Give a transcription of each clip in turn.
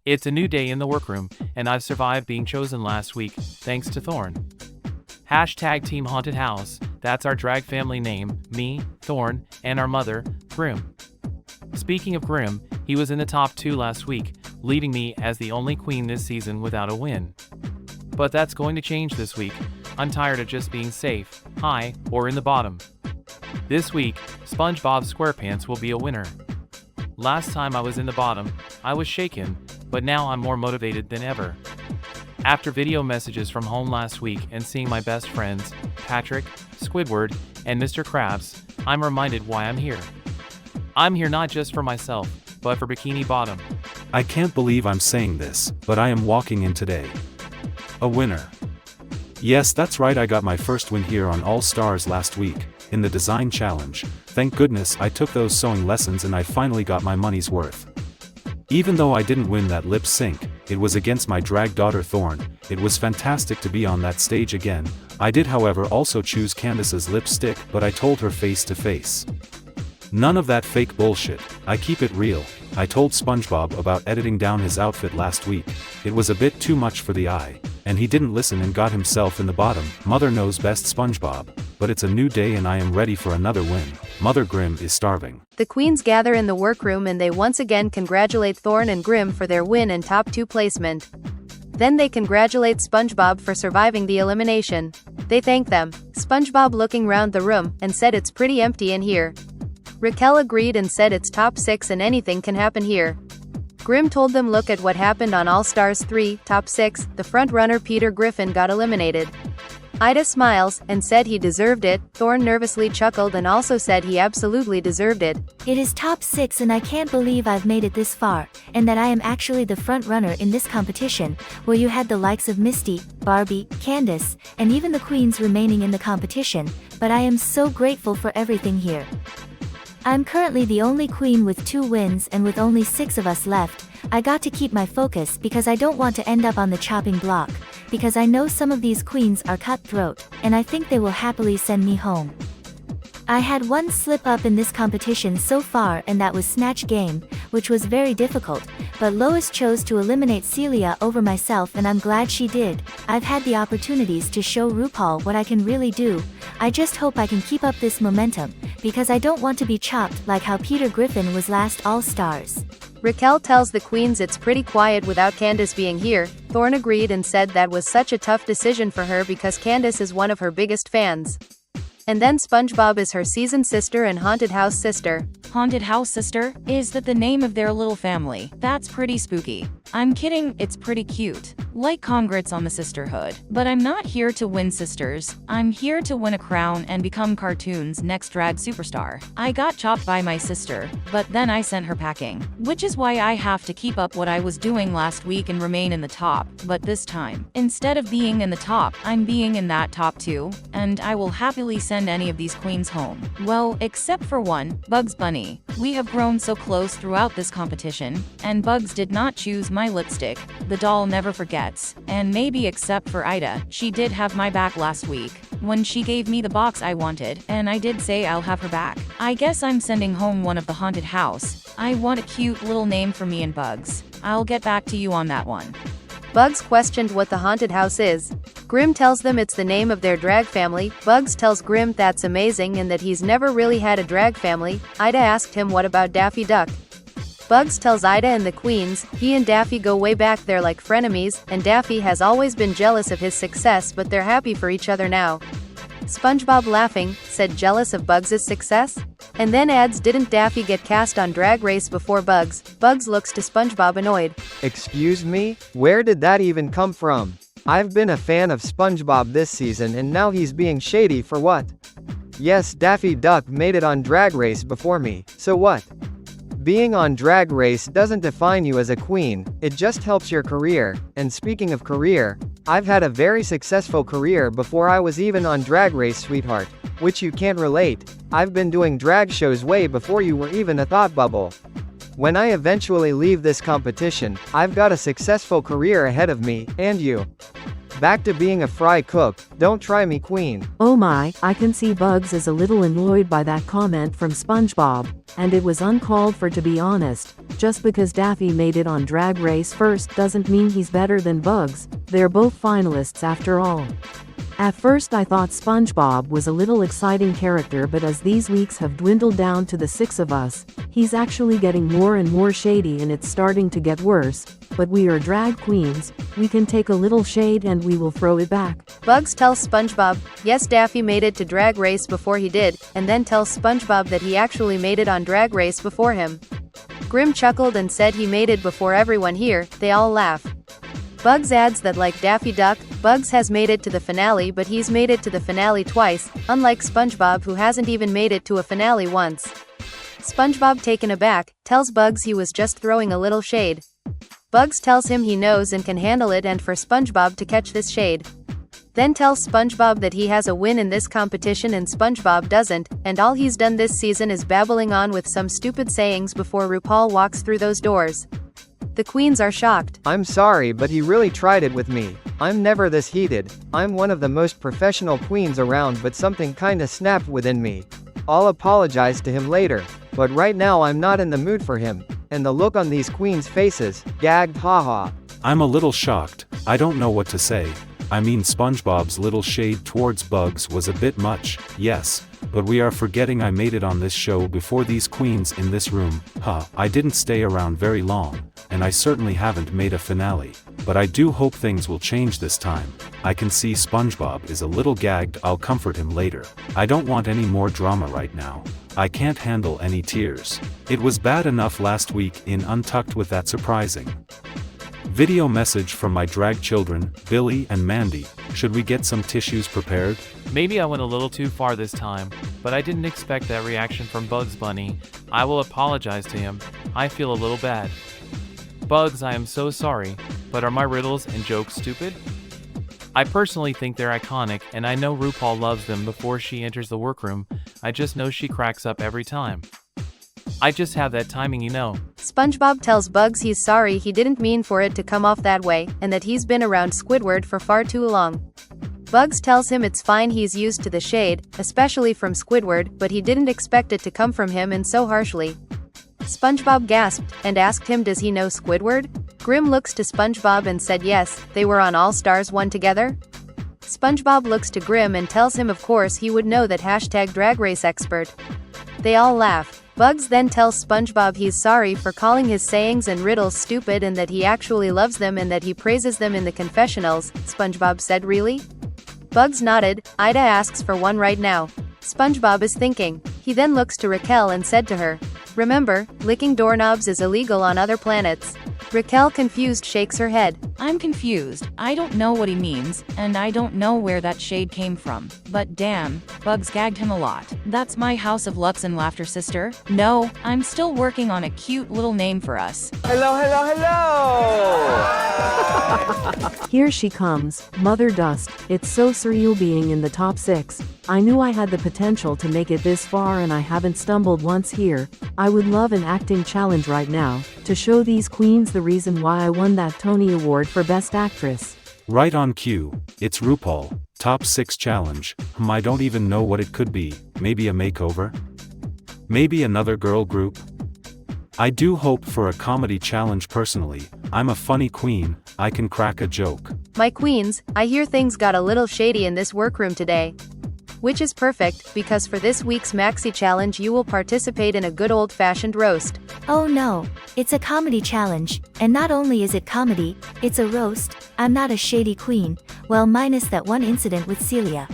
It's a new day in the workroom, and I've survived being chosen last week, thanks to Thorn. Hashtag Team Haunted House, that's our drag family name, me, Thorn, and our mother, Grim. Speaking of Grim, he was in the top 2 last week, leaving me as the only queen this season without a win. But that's going to change this week. I'm tired of just being safe, high, or in the bottom. This week, SpongeBob SquarePants will be a winner. Last time I was in the bottom, I was shaken, but now I'm more motivated than ever. After video messages from home last week and seeing my best friends, Patrick, Squidward, and Mr. Krabs, I'm reminded why I'm here. I'm here not just for myself, but for Bikini Bottom. I can't believe I'm saying this, but I am walking in today. A winner. Yes, that's right, I got my first win here on All Stars last week, in the design challenge. Thank goodness I took those sewing lessons and I finally got my money's worth. Even though I didn't win that lip sync, it was against my drag daughter Thorn. It was fantastic to be on that stage again. I did however also choose Candace's lipstick, but I told her face to face. None of that fake bullshit, I keep it real. I told SpongeBob about editing down his outfit last week. It was a bit too much for the eye, and he didn't listen and got himself in the bottom. Mother knows best, SpongeBob. But it's a new day and I am ready for another win. Mother Grim is starving. The queens gather in the workroom and they once again congratulate Thorn and Grim for their win and top 2 placement. Then they congratulate SpongeBob for surviving the elimination. They thank them, SpongeBob looking round the room, and said it's pretty empty in here. Raquel agreed and said it's top 6 and anything can happen here. Grim told them look at what happened on All Stars 3, top 6, the front runner Peter Griffin got eliminated. Ida smiles, and said he deserved it. Thorn nervously chuckled and also said he absolutely deserved it. It is top 6 and I can't believe I've made it this far, and that I am actually the front runner in this competition, where you had the likes of Misty, Barbie, Candace, and even the queens remaining in the competition, but I am so grateful for everything here. I'm currently the only queen with 2 wins and with only 6 of us left. I got to keep my focus because I don't want to end up on the chopping block, because I know some of these queens are cutthroat, and I think they will happily send me home. I had one slip up in this competition so far and that was Snatch Game, which was very difficult, but Lois chose to eliminate Celia over myself and I'm glad she did. I've had the opportunities to show RuPaul what I can really do. I just hope I can keep up this momentum, because I don't want to be chopped like how Peter Griffin was last All Stars. Raquel tells the queens it's pretty quiet without Candace being here. Thorn agreed and said that was such a tough decision for her because Candace is one of her biggest fans. And then SpongeBob is her seasoned sister and haunted house sister. Haunted house sister? Is that the name of their little family? That's pretty spooky. I'm kidding, it's pretty cute. Like congrats on the sisterhood. But I'm not here to win sisters. I'm here to win a crown and become cartoon's next drag superstar. I got chopped by my sister, but then I sent her packing. Which is why I have to keep up what I was doing last week and remain in the top. But this time, instead of being in the top, I'm being in that top 2, and I will happily send any of these queens home. Well, except for one, Bugs Bunny. We have grown so close throughout this competition, and Bugs did not choose my lipstick. The doll never forgets, and maybe except for Ida, she did have my back last week, when she gave me the box I wanted, and I did say I'll have her back. I guess I'm sending home one of the haunted house. I want a cute little name for me and Bugs. I'll get back to you on that one. Bugs questioned what the haunted house is. Grim tells them it's the name of their drag family. Bugs tells Grim that's amazing and that he's never really had a drag family. Ida asked him what about Daffy Duck. Bugs tells Ida and the queens, he and Daffy go way back, they're like frenemies, and Daffy has always been jealous of his success but they're happy for each other now. SpongeBob laughing, said jealous of Bugs' success? And then adds didn't Daffy get cast on Drag Race before Bugs? Bugs looks to SpongeBob annoyed. Excuse me? Where did that even come from? I've been a fan of SpongeBob this season and now he's being shady for what? Yes, Daffy Duck made it on Drag Race before me, so what? Being on Drag Race doesn't define you as a queen, it just helps your career, and speaking of career, I've had a very successful career before I was even on Drag Race, sweetheart. Which you can't relate. I've been doing drag shows way before you were even a thought bubble. When I eventually leave this competition, I've got a successful career ahead of me, and you. Back to being a fry cook, don't try me queen. Oh my, I can see Bugs is a little annoyed by that comment from SpongeBob, and it was uncalled for to be honest. Just because Daffy made it on Drag Race first doesn't mean he's better than Bugs. They're both finalists after all. At first I thought SpongeBob was a little exciting character, but as these weeks have dwindled down to the 6 of us, he's actually getting more and more shady, and it's starting to get worse. But we are drag queens, we can take a little shade and we will throw it back. Bugs tells SpongeBob, yes, Daffy made it to Drag Race before he did, and then tells SpongeBob that he actually made it on Drag Race before him. Grim chuckled and said he made it before everyone here. They all laugh. Bugs adds that like Daffy Duck, Bugs has made it to the finale, but he's made it to the finale twice, unlike SpongeBob who hasn't even made it to a finale once. SpongeBob, taken aback, tells Bugs he was just throwing a little shade. Bugs tells him he knows and can handle it, and for SpongeBob to catch this shade. Then tells SpongeBob that he has a win in this competition and SpongeBob doesn't, and all he's done this season is babbling on with some stupid sayings before RuPaul walks through those doors. The queens are shocked. I'm sorry, but he really tried it with me. I'm never this heated. I'm one of the most professional queens around, but something kinda snapped within me. I'll apologize to him later, but right now I'm not in the mood for him. And the look on these queens' faces, gagged haha. I'm a little shocked, I don't know what to say. I mean, SpongeBob's little shade towards Bugs was a bit much, yes, but we are forgetting I made it on this show before these queens in this room. I didn't stay around very long, and I certainly haven't made a finale, but I do hope things will change this time. I can see SpongeBob is a little gagged, I'll comfort him later. I don't want any more drama right now. I can't handle any tears. It was bad enough last week in Untucked with that surprising video message from my drag children, Billy and Mandy. Should we get some tissues prepared? Maybe I went a little too far this time, but I didn't expect that reaction from Bugs Bunny. I will apologize to him. I feel a little bad. Bugs, I am so sorry, but are my riddles and jokes stupid? I personally think they're iconic, and I know RuPaul loves them. Before she enters the workroom, I just know she cracks up every time. I just have that timing, you know. SpongeBob tells Bugs he's sorry, he didn't mean for it to come off that way, and that he's been around Squidward for far too long. Bugs tells him it's fine, he's used to the shade, especially from Squidward, but he didn't expect it to come from him and so harshly. SpongeBob gasped, and asked him does he know Squidward? Grim looks to SpongeBob and said yes, they were on All Stars 1 together? SpongeBob looks to Grim and tells him of course he would know that #Drag Race expert. They all laugh. Bugs then tells SpongeBob he's sorry for calling his sayings and riddles stupid and that he actually loves them and that he praises them in the confessionals. SpongeBob said, really? Bugs nodded. Ida asks for one right now. SpongeBob is thinking. He then looks to Raquel and said to her, remember, licking doorknobs is illegal on other planets. Raquel, confused, shakes her head. I'm confused. I don't know what he means, and I don't know where that shade came from. But damn, Bugs gagged him a lot. That's my House of Lux and Laughter sister. No, I'm still working on a cute little name for us. Hello, hello, hello! Here she comes, Mother Dust. It's so surreal being in the top 6. I knew I had the potential to make it this far and I haven't stumbled once here. I would love an acting challenge right now, to show these queens the reason why I won that Tony Award for Best Actress. Right on cue. It's RuPaul, Top 6 Challenge. I don't even know what it could be. Maybe a makeover? Maybe another girl group? I do hope for a comedy challenge personally. I'm a funny queen, I can crack a joke. My queens, I hear things got a little shady in this workroom today. Which is perfect, because for this week's Maxi Challenge you will participate in a good old-fashioned roast. Oh no, it's a comedy challenge, and not only is it comedy, it's a roast. I'm not a shady queen, well minus that one incident with Celia.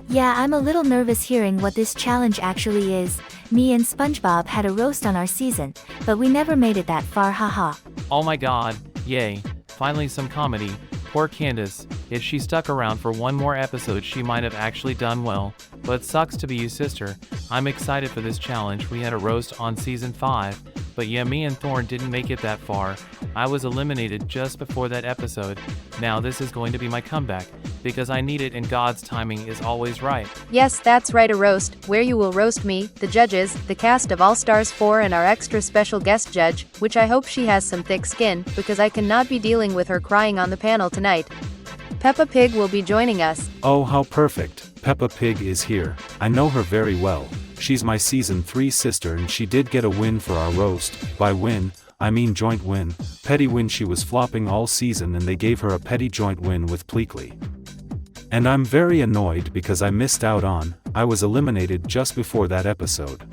Yeah, I'm a little nervous hearing what this challenge actually is. Me and SpongeBob had a roast on our season, but we never made it that far, haha. Oh my god, yay, finally some comedy. Poor Candace, if she stuck around for one more episode she might have actually done well, but sucks to be you, sister. I'm excited for this challenge. We had a roast on season 5, but yeah, me and Thorn didn't make it that far. I was eliminated just before that episode. Now this is going to be my comeback, because I need it and God's timing is always right. Yes, that's right, a roast, where you will roast me, the judges, the cast of All Stars 4 and our extra special guest judge, which I hope she has some thick skin, because I cannot be dealing with her crying on the panel tonight. Peppa Pig will be joining us. Oh, how perfect. Peppa Pig is here. I know her very well. she's my season 3 sister and she did get a win for our roast. By win, I mean joint win. Petty win, she was flopping all season and they gave her a petty joint win with Pleading. And I'm very annoyed because I missed out on, I was eliminated just before that episode.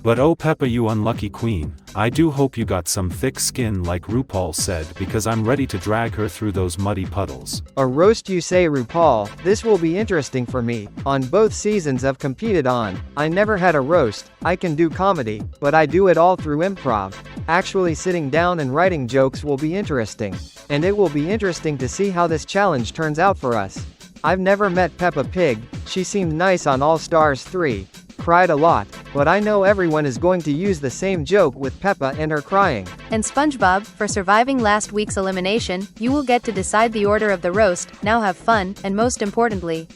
But oh Peppa, you unlucky queen, I do hope you got some thick skin like RuPaul said, because I'm ready to drag her through those muddy puddles. A roast, you say, RuPaul? This will be interesting for me. On both seasons I've competed on, I never had a roast. I can do comedy, but I do it all through improv. Actually sitting down and writing jokes will be interesting. And it will be interesting to see how this challenge turns out for us. I've never met Peppa Pig. She seemed nice on All Stars 3. Cried a lot, but I know everyone is going to use the same joke with Peppa and her crying. And SpongeBob, for surviving last week's elimination, you will get to decide the order of the roast. Now have fun, and most importantly,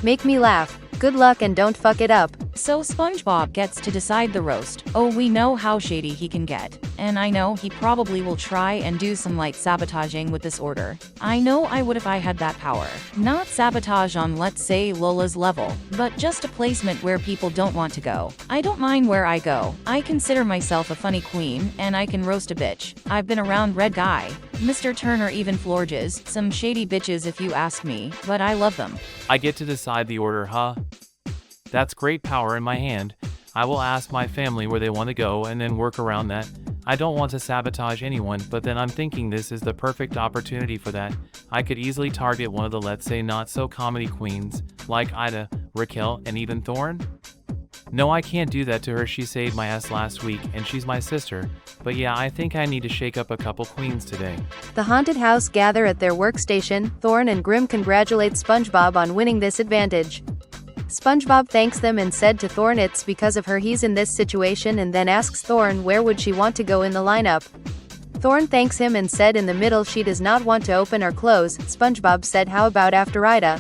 make me laugh. Good luck and don't fuck it up. So SpongeBob gets to decide the roast. Oh, we know how shady he can get. And I know he probably will try and do some light sabotaging with this order. I know I would if I had that power. Not sabotage on, let's say, Lola's level, but just a placement where people don't want to go. I don't mind where I go. I consider myself a funny queen, and I can roast a bitch. I've been around Red Guy, Mr. Turner, even Florges, some shady bitches if you ask me, but I love them. I get to decide the order, huh? That's great power in my hand. I will ask my family where they want to go and then work around that. I don't want to sabotage anyone, but then I'm thinking this is the perfect opportunity for that. I could easily target one of the, let's say, not so comedy queens, like Ida, Raquel, and even Thorn. No, I can't do that to her. She saved my ass last week, and she's my sister. But yeah, I think I need to shake up a couple queens today. The haunted house gather at their workstation. Thorn and Grim congratulate SpongeBob on winning this advantage. SpongeBob thanks them and said to Thorn it's because of her he's in this situation, and then asks Thorn where would she want to go in the lineup. Thorn thanks him and said in the middle she does not want to open or close. SpongeBob said how about after Ida?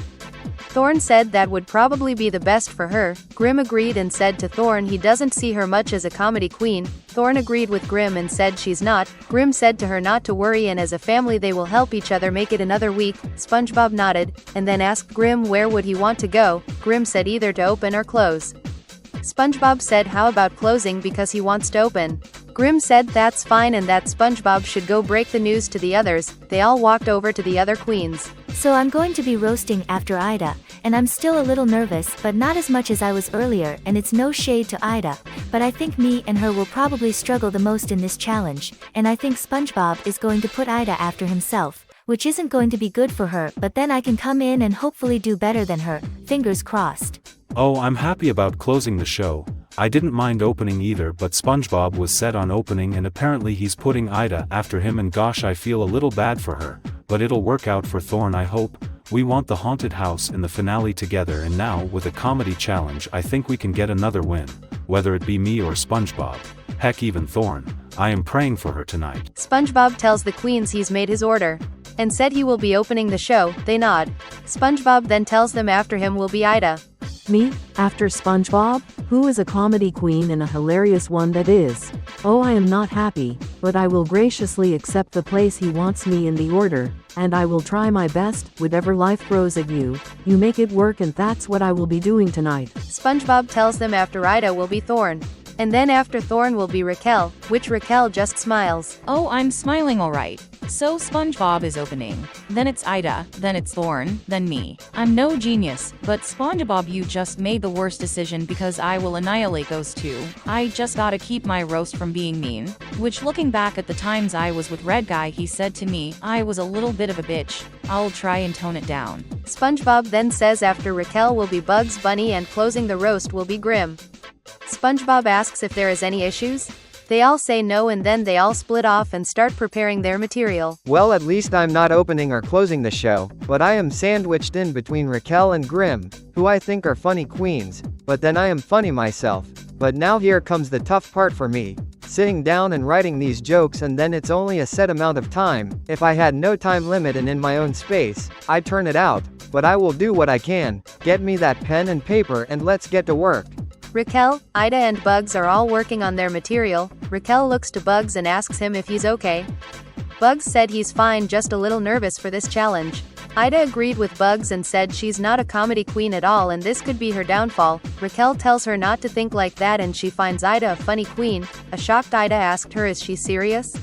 Thorn said that would probably be the best for her. Grim agreed and said to Thorn he doesn't see her much as a comedy queen. Thorn agreed with Grim and said she's not. Grim said to her not to worry and as a family they will help each other make it another week. SpongeBob nodded, and then asked Grim where would he want to go. Grim said either to open or close. SpongeBob said how about closing because he wants to open. Grim said that's fine and that SpongeBob should go break the news to the others. They all walked over to the other queens. So I'm going to be roasting after Ida, and I'm still a little nervous, but not as much as I was earlier, and it's no shade to Ida, but I think me and her will probably struggle the most in this challenge, and I think SpongeBob is going to put Ida after himself, which isn't going to be good for her, but then I can come in and hopefully do better than her, fingers crossed. Oh, I'm happy about closing the show. I didn't mind opening either, but SpongeBob was set on opening and apparently he's putting Ida after him, and gosh, I feel a little bad for her, but it'll work out for Thorn, I hope. We want the haunted house in the finale together, and now with a comedy challenge I think we can get another win, whether it be me or SpongeBob. Heck, even Thorn. I am praying for her tonight. SpongeBob tells the queens he's made his order, and said he will be opening the show. They nod. SpongeBob then tells them after him will be Ida. Me, after SpongeBob? Who is a comedy queen and a hilarious one that is? Oh, I am not happy, but I will graciously accept the place he wants me in the order, and I will try my best. Whatever life throws at you, you make it work, and that's what I will be doing tonight. SpongeBob tells them after Ida will be Thorn, and then after Thorn will be Raquel, which Raquel just smiles. Oh, I'm smiling alright. So SpongeBob is opening. Then it's Ida, then it's Thorn, then me. I'm no genius, but SpongeBob, you just made the worst decision because I will annihilate those two. I just gotta keep my roast from being mean. Which, looking back at the times I was with Red Guy, he said to me I was a little bit of a bitch. I'll try and tone it down. SpongeBob then says after Raquel will be Bugs Bunny and closing the roast will be Grim. SpongeBob asks if there is any issues. They all say no, and then they all split off and start preparing their material. Well, at least I'm not opening or closing the show, but I am sandwiched in between Raquel and Grim, who I think are funny queens, but then I am funny myself. But now here comes the tough part for me. Sitting down and writing these jokes, and then it's only a set amount of time. If I had no time limit and in my own space, I'd turn it out, but I will do what I can. Get me that pen and paper and let's get to work. Raquel, Ida and Bugs are all working on their material. Raquel looks to Bugs and asks him if he's okay. Bugs said he's fine, just a little nervous for this challenge. Ida agreed with Bugs and said she's not a comedy queen at all and this could be her downfall. Raquel tells her not to think like that and she finds Ida a funny queen. A shocked Ida asked her, is she serious?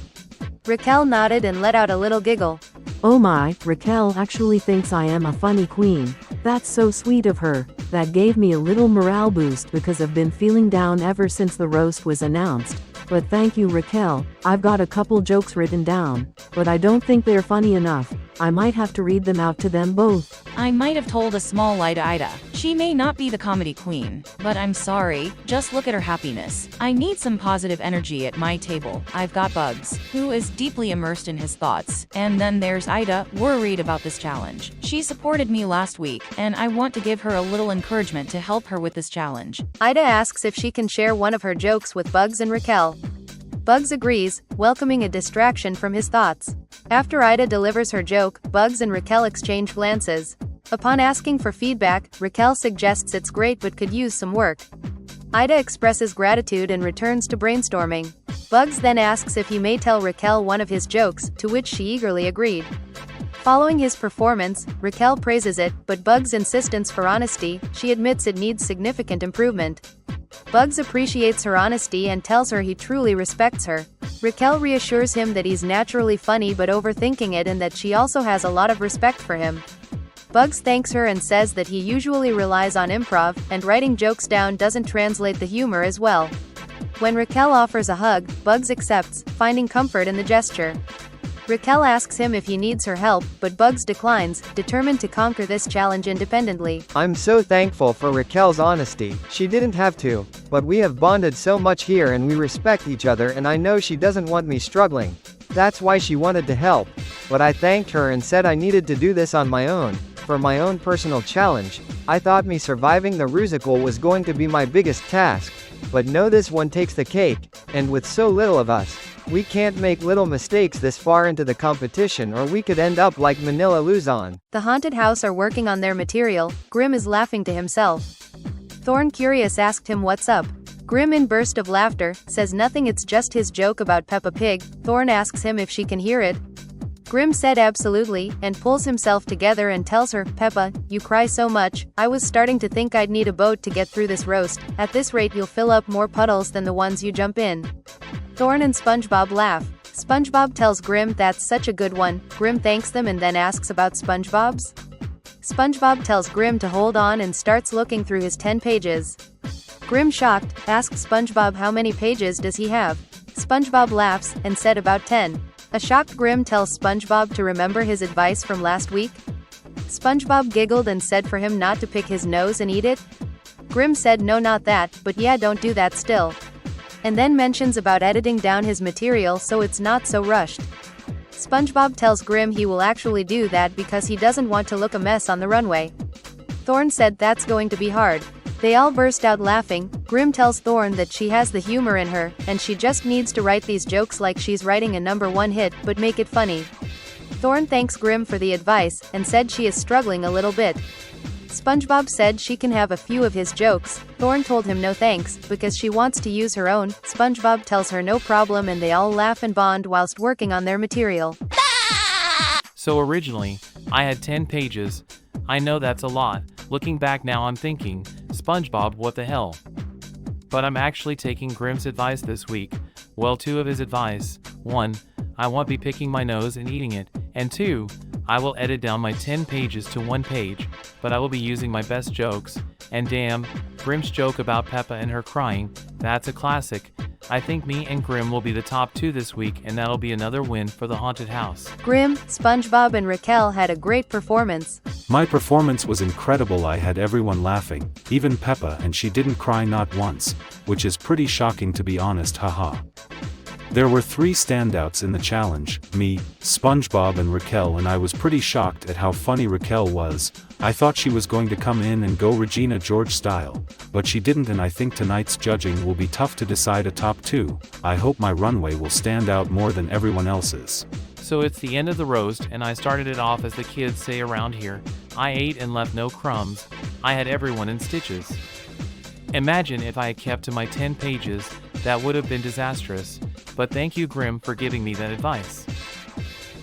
Raquel nodded and let out a little giggle. Oh my, Raquel actually thinks I am a funny queen. That's so sweet of her. That gave me a little morale boost because I've been feeling down ever since the roast was announced. But thank you, Raquel. I've got a couple jokes written down, but I don't think they're funny enough. I might have to read them out to them both. I might have told a small lie to Ida. She may not be the comedy queen, but I'm sorry, just look at her happiness. I need some positive energy at my table. I've got Bugs, who is deeply immersed in his thoughts, and then there's Ida, worried about this challenge. She supported me last week, and I want to give her a little encouragement to help her with this challenge. Ida asks if she can share one of her jokes with Bugs and Raquel. Bugs agrees, welcoming a distraction from his thoughts. After Ida delivers her joke, Bugs and Raquel exchange glances. Upon asking for feedback, Raquel suggests it's great but could use some work. Ida expresses gratitude and returns to brainstorming. Bugs then asks if he may tell Raquel one of his jokes, to which she eagerly agreed. Following his performance, Raquel praises it, but Bugs' insistence for honesty, she admits it needs significant improvement. Bugs appreciates her honesty and tells her he truly respects her. Raquel reassures him that he's naturally funny but overthinking it and that she also has a lot of respect for him. Bugs thanks her and says that he usually relies on improv, and writing jokes down doesn't translate the humor as well. When Raquel offers a hug, Bugs accepts, finding comfort in the gesture. Raquel asks him if he needs her help, but Bugs declines, determined to conquer this challenge independently. I'm so thankful for Raquel's honesty. She didn't have to, but we have bonded so much here and we respect each other and I know she doesn't want me struggling. That's why she wanted to help. But I thanked her and said I needed to do this on my own. For my own personal challenge, I thought me surviving the rusical was going to be my biggest task. But no, this one takes the cake, and with so little of us, we can't make little mistakes this far into the competition or we could end up like Manila Luzon. The haunted house are working on their material. Grim is laughing to himself. Thorn, curious, asked him what's up. Grim, in burst of laughter, says nothing, it's just his joke about Peppa Pig. Thorn asks him if she can hear it. Grim said absolutely, and pulls himself together and tells her, Peppa, you cry so much, I was starting to think I'd need a boat to get through this roast. At this rate you'll fill up more puddles than the ones you jump in. Thorn and SpongeBob laugh. SpongeBob tells Grim that's such a good one. Grim thanks them and then asks about SpongeBob's. SpongeBob tells Grim to hold on and starts looking through his 10 pages. Grim, shocked, asks SpongeBob how many pages does he have. SpongeBob laughs, and said about 10. A shocked Grim tells SpongeBob to remember his advice from last week. SpongeBob giggled and said for him not to pick his nose and eat it. Grim said no, not that, but yeah, don't do that still. And then mentions about editing down his material so it's not so rushed. SpongeBob tells Grim he will actually do that because he doesn't want to look a mess on the runway. Thorn said that's going to be hard. They all burst out laughing. Grim tells Thorn that she has the humor in her, and she just needs to write these jokes like she's writing a #1 hit, but make it funny. Thorn thanks Grim for the advice, and said she is struggling a little bit. SpongeBob said she can have a few of his jokes. Thorn told him no thanks, because she wants to use her own. SpongeBob tells her no problem and they all laugh and bond whilst working on their material. So originally, I had 10 pages. I know that's a lot. Looking back now I'm thinking, SpongeBob, what the hell? But I'm actually taking Grim's advice this week. Well, 2 of his advice. 1, I won't be picking my nose and eating it. And 2, I will edit down my 10 pages to 1 page, but I will be using my best jokes. And damn, Grim's joke about Peppa and her crying, that's a classic. I think me and Grim will be the top 2 this week, and that'll be another win for the haunted house. Grim, SpongeBob and Raquel had a great performance. My performance was incredible. I had everyone laughing, even Peppa, and she didn't cry not once, which is pretty shocking to be honest, haha. There were 3 standouts in the challenge, me, SpongeBob and Raquel, and I was pretty shocked at how funny Raquel was. I thought she was going to come in and go Regina George style, but she didn't, and I think tonight's judging will be tough to decide a top 2. I hope my runway will stand out more than everyone else's. So it's the end of the roast, and I started it off as the kids say around here. I ate and left no crumbs. I had everyone in stitches. Imagine if I had kept to my 10 pages, that would have been disastrous. But thank you, Grim, for giving me that advice.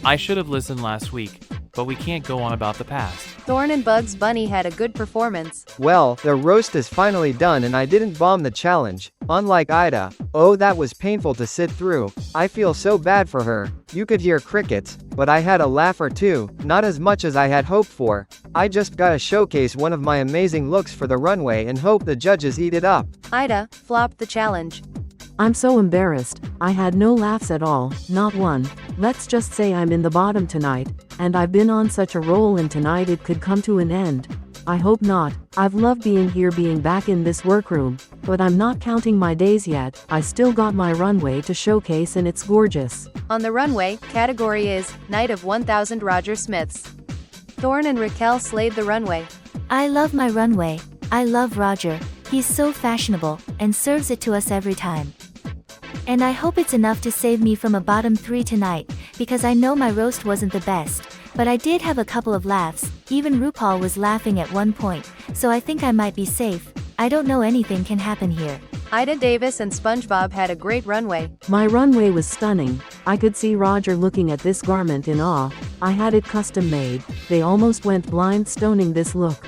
I should have listened last week. but we can't go on about the past. Thorn and Bugs Bunny had a good performance. Well, the roast is finally done and I didn't bomb the challenge. Unlike Ida. Oh, that was painful to sit through. I feel so bad for her. You could hear crickets, but I had a laugh or two, not as much as I had hoped for. I just gotta showcase one of my amazing looks for the runway and hope the judges eat it up. Ida flopped the challenge. I'm so embarrassed. I had no laughs at all, not one. Let's just say I'm in the bottom tonight, and I've been on such a roll and tonight it could come to an end. I hope not. I've loved being here, being back in this workroom, but I'm not counting my days yet. I still got my runway to showcase and it's gorgeous. On the runway, category is Night of 1000 Roger Smiths. Thorn and Raquel slayed the runway. I love my runway. I love Roger. He's so fashionable, and serves it to us every time. And I hope it's enough to save me from a bottom 3 tonight, because I know my roast wasn't the best, but I did have a couple of laughs. Even RuPaul was laughing at one point, so I think I might be safe. I don't know, anything can happen here. Ida Davis and SpongeBob had a great runway. My runway was stunning. I could see Roger looking at this garment in awe. I had it custom made. They almost went blind stoning this look.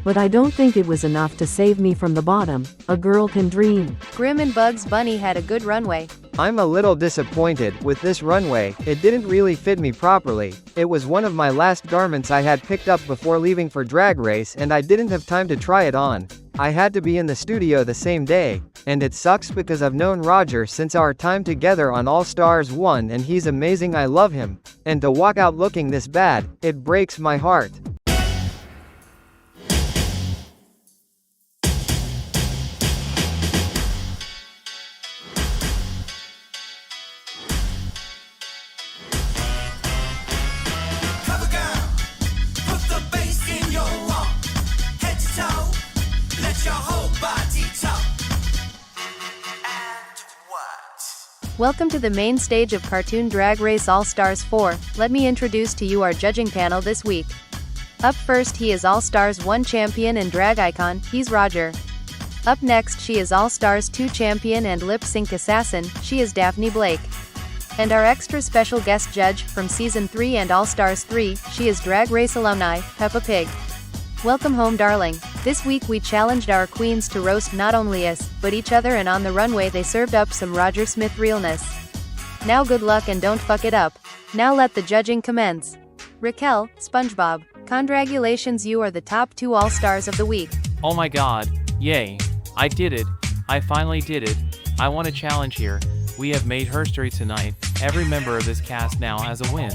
But I don't think it was enough to save me from the bottom. A girl can dream. Grim and Bugs Bunny had a good runway. I'm a little disappointed with this runway. It didn't really fit me properly. It was one of my last garments I had picked up before leaving for Drag Race and I didn't have time to try it on. I had to be in the studio the same day, and it sucks because I've known Roger since our time together on All Stars 1 and he's amazing, I love him. And to walk out looking this bad, it breaks my heart. Welcome to the main stage of Cartoon Drag Race All Stars 4. Let me introduce to you our judging panel this week. Up first, he is All Stars 1 champion and drag icon, he's Roger. Up next, she is All Stars 2 champion and lip sync assassin, she is Daphne Blake. And our extra special guest judge, from Season 3 and All Stars 3, she is Drag Race alumni, Peppa Pig. Welcome home, darling. This week we challenged our queens to roast not only us, but each other, and on the runway they served up some Roger Smith realness. Now good luck and don't fuck it up. Now let the judging commence. Raquel, SpongeBob, congratulations, you are the top 2 All-Stars of the week. Oh my god, yay. I did it. I finally did it. I want a challenge here. We have made history tonight. Every member of this cast now has a win.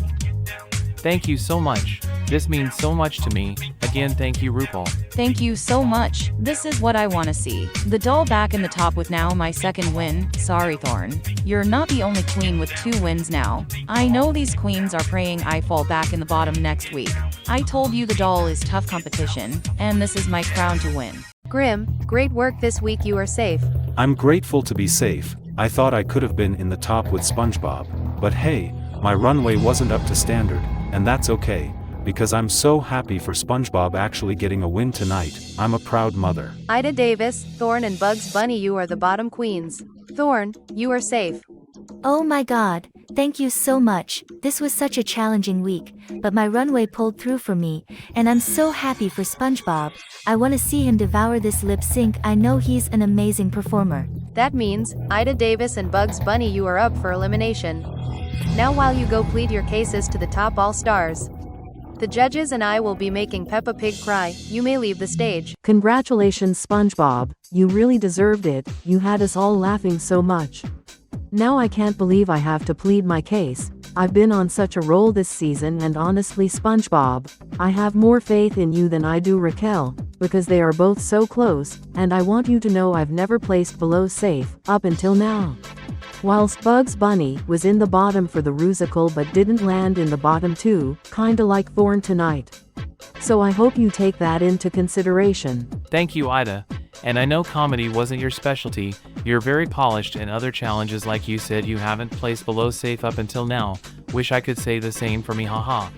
Thank you so much. This means so much to me. Again, thank you, RuPaul. Thank you so much. This is what I want to see. The doll back in the top with now my second win. Sorry, Thorn. You're not the only queen with 2 wins now. I know these queens are praying I fall back in the bottom next week. I told you the doll is tough competition, and this is my crown to win. Grim, great work this week, you are safe. I'm grateful to be safe. I thought I could have been in the top with SpongeBob, but hey, my runway wasn't up to standard, and that's okay, because I'm so happy for SpongeBob actually getting a win tonight. I'm a proud mother. Ida Davis, Thorn and Bugs Bunny, you are the bottom queens. Thorn, you are safe. Oh my god, thank you so much. This was such a challenging week, but my runway pulled through for me, and I'm so happy for SpongeBob. I want to see him devour this lip sync. I know he's an amazing performer. That means, Ida Davis and Bugs Bunny, you are up for elimination. Now while you go plead your cases to the top All-Stars, the judges and I will be making Peppa Pig cry. You may leave the stage. Congratulations, SpongeBob. You really deserved it. You had us all laughing so much. Now I can't believe I have to plead my case. I've been on such a roll this season, and honestly, SpongeBob, I have more faith in you than I do Raquel, because they are both so close, and I want you to know I've never placed below safe, up until now. Whilst Bugs Bunny was in the bottom for the Rusical but didn't land in the bottom 2, kinda like Thorn tonight. So I hope you take that into consideration. Thank you, Ida. And I know comedy wasn't your specialty. You're very polished, and other challenges, like you said, you haven't placed below safe up until now. Wish I could say the same for me, haha.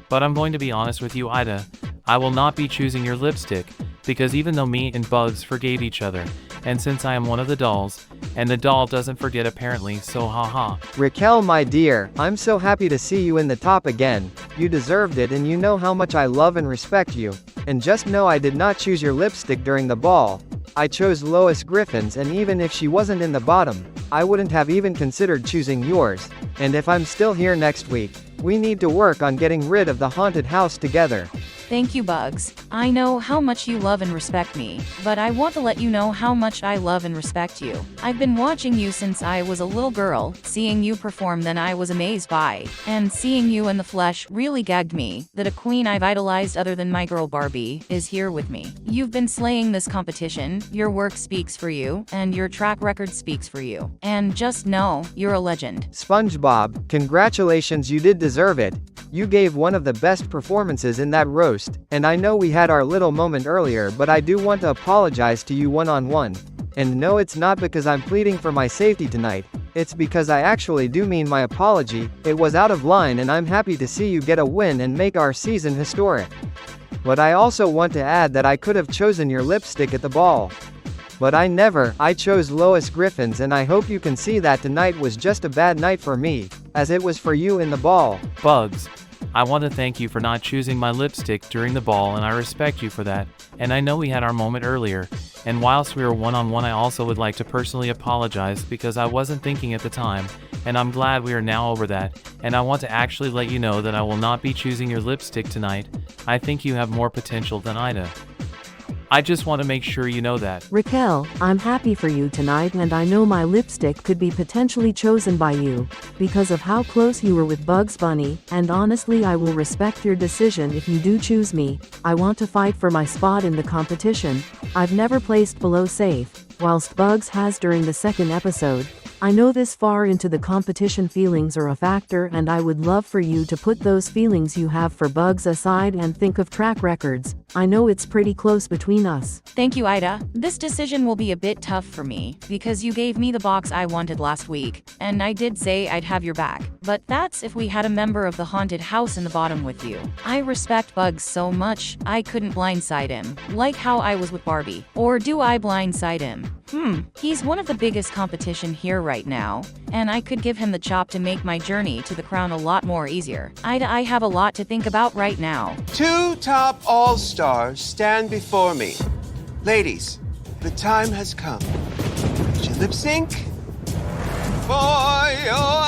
But I'm going to be honest with you, Ida. I will not be choosing your lipstick, because even though me and Bugs forgave each other, and since I am one of the dolls, and the doll doesn't forget apparently, so haha. Raquel, my dear, I'm so happy to see you in the top again. You deserved it, and you know how much I love and respect you. And just know I did not choose your lipstick during the ball. I chose Lois Griffin's, and even if she wasn't in the bottom, I wouldn't have even considered choosing yours. And if I'm still here next week, we need to work on getting rid of the haunted house together. Thank you, Bugs. I know how much you love and respect me, but I want to let you know how much I love and respect you. I've been watching you since I was a little girl, seeing you perform then I was amazed by, and seeing you in the flesh really gagged me, that a queen I've idolized other than my girl Barbie, is here with me. You've been slaying this competition, your work speaks for you, and your track record speaks for you. And just know, you're a legend. SpongeBob, congratulations, you did deserve it. You gave one of the best performances in that roast, and I know we had our little moment earlier, but I do want to apologize to you one-on-one. And no, it's not because I'm pleading for my safety tonight, it's because I actually do mean my apology. It was out of line, and I'm happy to see you get a win and make our season historic. But I also want to add that I could have chosen your lipstick at the ball. But I chose Lois Griffin's, and I hope you can see that tonight was just a bad night for me, as it was for you in the ball. Bugs, I want to thank you for not choosing my lipstick during the ball, and I respect you for that. And I know we had our moment earlier, and whilst we were one-on-one, I also would like to personally apologize because I wasn't thinking at the time, and I'm glad we are now over that, and I want to actually let you know that I will not be choosing your lipstick tonight. I think you have more potential than Ida. I just want to make sure you know that. Raquel, I'm happy for you tonight, and I know my lipstick could be potentially chosen by you, because of how close you were with Bugs Bunny, and honestly I will respect your decision if you do choose me. I want to fight for my spot in the competition. I've never placed below safe, whilst Bugs has during the second episode. I know this far into the competition feelings are a factor, and I would love for you to put those feelings you have for Bugs aside and think of track records. I know it's pretty close between us. Thank you, Ida. This decision will be a bit tough for me, because you gave me the box I wanted last week, and I did say I'd have your back. But that's if we had a member of the haunted house in the bottom with you. I respect Bugs so much, I couldn't blindside him, like how I was with Barbie. Or do I blindside him? He's one of the biggest competition here right now, and I could give him the chop to make my journey to the crown a lot more easier. Ida, I have a lot to think about right now. 2 top all-stars stand before me. Ladies, the time has come. Would you lip sync for your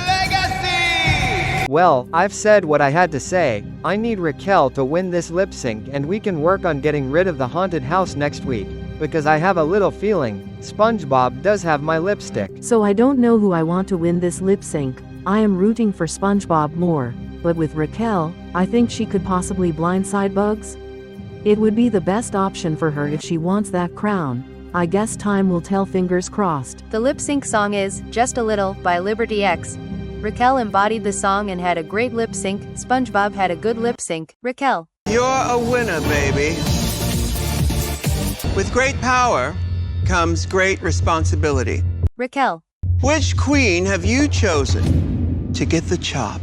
legacy? Well, I've said what I had to say. I need Raquel to win this lip sync, and we can work on getting rid of the haunted house next week. Because I have a little feeling SpongeBob does have my lipstick. So I don't know who I want to win this lip sync. I am rooting for SpongeBob more, but with Raquel, I think she could possibly blindside Bugs. It would be the best option for her if she wants that crown. I guess time will tell, fingers crossed. The lip sync song is Just a Little by Liberty X. Raquel embodied the song and had a great lip sync. SpongeBob had a good lip sync. Raquel. You're a winner, baby. With great power comes great responsibility. Raquel. Which queen have you chosen to get the chop?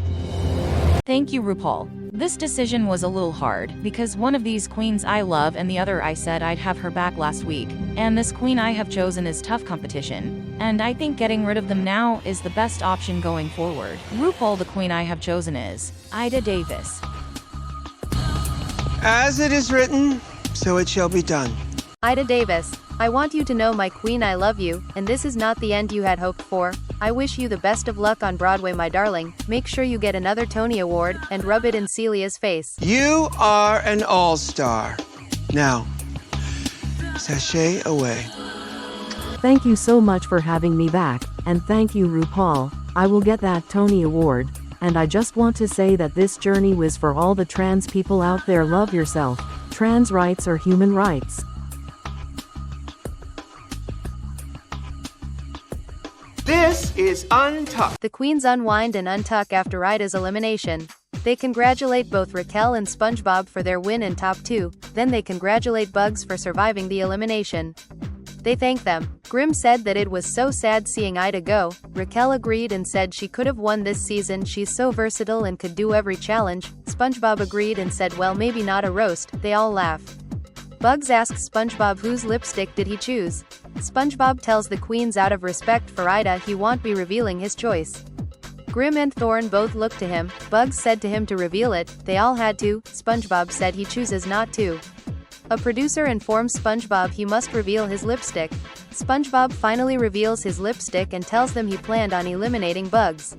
Thank you, RuPaul. This decision was a little hard, because one of these queens I love and the other I said I'd have her back last week, and this queen I have chosen is tough competition, and I think getting rid of them now is the best option going forward. RuPaul, the queen I have chosen is Ida Davis. As it is written, so it shall be done. Ida Davis. I want you to know, my queen, I love you, and this is not the end you had hoped for. I wish you the best of luck on Broadway, my darling. Make sure you get another Tony Award, and rub it in Celia's face. You are an all-star. Now, sashay away. Thank you so much for having me back, and thank you, RuPaul. I will get that Tony Award. And I just want to say that this journey was for all the trans people out there. Love yourself. Trans rights are human rights. This is Untucked. The queens unwind and untuck after Ida's elimination. They congratulate both Raquel and SpongeBob for their win in top 2, then they congratulate Bugs for surviving the elimination. They thank them. Grimm said that it was so sad seeing Ida go. Raquel agreed and said she could have won this season, she's so versatile and could do every challenge. SpongeBob agreed and said, well, maybe not a roast. They all laugh. Bugs asks SpongeBob whose lipstick did he choose. SpongeBob tells the queens out of respect for Ida he won't be revealing his choice. Grim and Thorn both look to him. Bugs said to him to reveal it, they all had to. SpongeBob said he chooses not to. A producer informs SpongeBob he must reveal his lipstick. SpongeBob finally reveals his lipstick and tells them he planned on eliminating Bugs.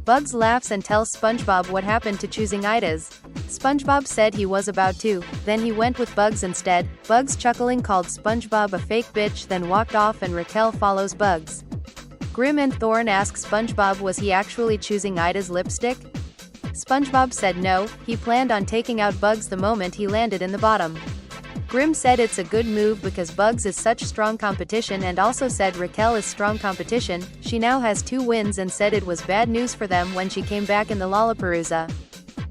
Bugs laughs and tells SpongeBob what happened to choosing Ida's. SpongeBob said he was about to, then he went with Bugs instead. Bugs chuckling called SpongeBob a fake bitch then walked off and Raquel follows Bugs. Grim and Thorn ask SpongeBob was he actually choosing Ida's lipstick? SpongeBob said no, he planned on taking out Bugs the moment he landed in the bottom. Grim said it's a good move because Bugs is such strong competition and also said Raquel is strong competition. She now has 2 wins and said it was bad news for them when she came back in the Lollapalooza.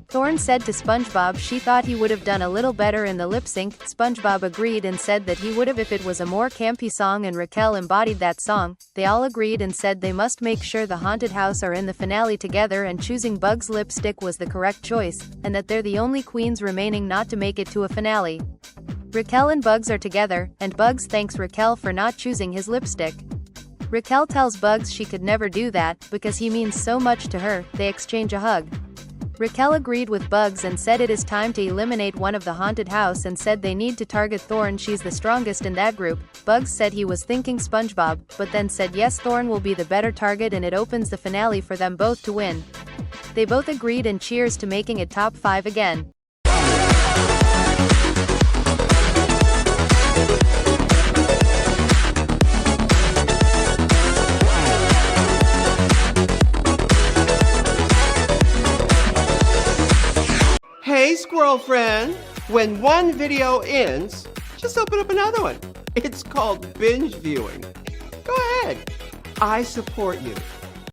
Thorn said to SpongeBob she thought he would have done a little better in the lip sync. SpongeBob agreed and said that he would have if it was a more campy song and Raquel embodied that song. They all agreed and said they must make sure the haunted house are in the finale together and choosing Bugs' lipstick was the correct choice, and that they're the only queens remaining not to make it to a finale. Raquel and Bugs are together, and Bugs thanks Raquel for not choosing his lipstick. Raquel tells Bugs she could never do that, because he means so much to her. They exchange a hug. Raquel agreed with Bugs and said it is time to eliminate one of the haunted house and said they need to target Thorn, she's the strongest in that group. Bugs said he was thinking SpongeBob, but then said yes, Thorn will be the better target and it opens the finale for them both to win. They both agreed and cheers to making it top 5 again. Hey, squirrel friend! When one video ends, just open up another one. It's called binge viewing. Go ahead. I support you.